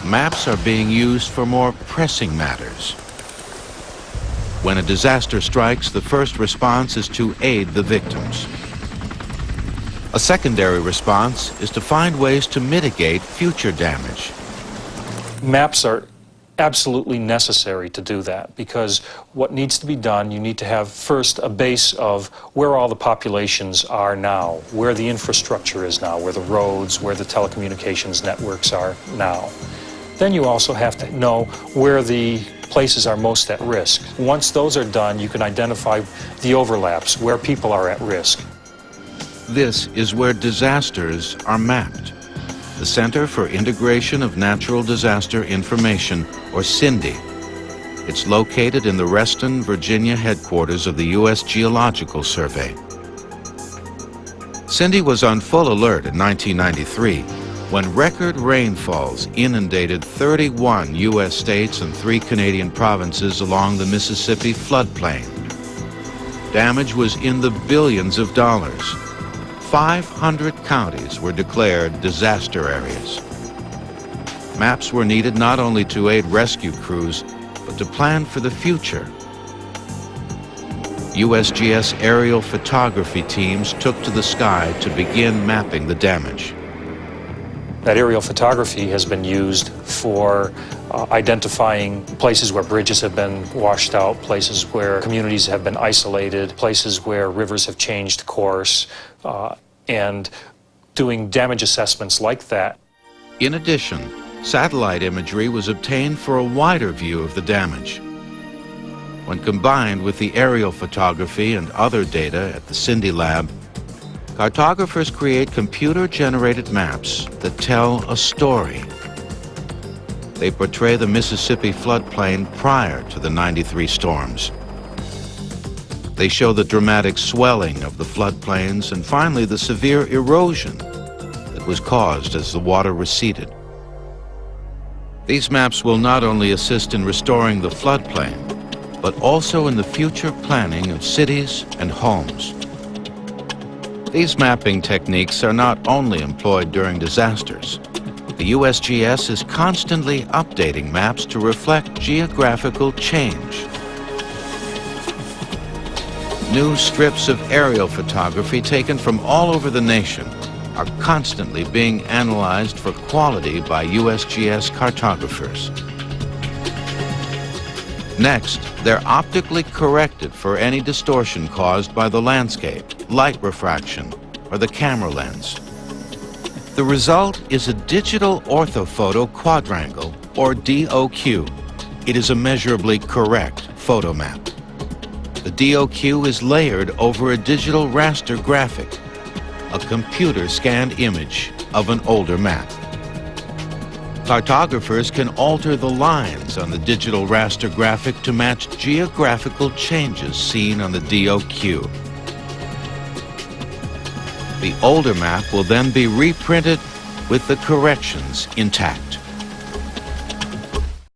maps are being used for more pressing matters. When a disaster strikes, the first response is to aid the victims. A secondary response is to find ways to mitigate future damage. Maps are absolutely necessary to do that, because what needs to be done, you need to have first a base of where all the populations are now, where the infrastructure is now, where the roads, where the telecommunications networks are now. Then you also have to know where the places are most at risk. Once those are done, you can identify the overlaps, where people are at risk. This is where disasters are mapped. The Center for Integration of Natural Disaster Information, or CINDI. It's located in the Reston, Virginia headquarters of the U.S. Geological Survey. CINDI was on full alert in 1993 when record rainfalls inundated 31 U.S. states and 3 Canadian provinces along the Mississippi floodplain. Damage was in the billions of dollars. 500 counties were declared disaster areas. Maps were needed not only to aid rescue crews, but to plan for the future. USGS aerial photography teams took to the sky to begin mapping the damage. That aerial photography has been used for identifying places where bridges have been washed out, places where communities have been isolated, places where rivers have changed course, and doing damage assessments like that. In addition, satellite imagery was obtained for a wider view of the damage. When combined with the aerial photography and other data at the CINDI lab, cartographers create computer-generated maps that tell a story. They portray the Mississippi floodplain prior to the '93 storms. They show the dramatic swelling of the floodplains and finally the severe erosion that was caused as the water receded. These maps will not only assist in restoring the floodplain, but also in the future planning of cities and homes. These mapping techniques are not only employed during disasters. The USGS is constantly updating maps to reflect geographical change. New strips of aerial photography taken from all over the nation are constantly being analyzed for quality by USGS cartographers. Next, they're optically corrected for any distortion caused by the landscape, light refraction, or the camera lens. The result is a digital orthophoto quadrangle, or DOQ. It is a measurably correct photo map. The DOQ is layered over a digital raster graphic, a computer-scanned image of an older map. Cartographers can alter the lines on the digital raster graphic to match geographical changes seen on the DOQ. The older map will then be reprinted with the corrections intact.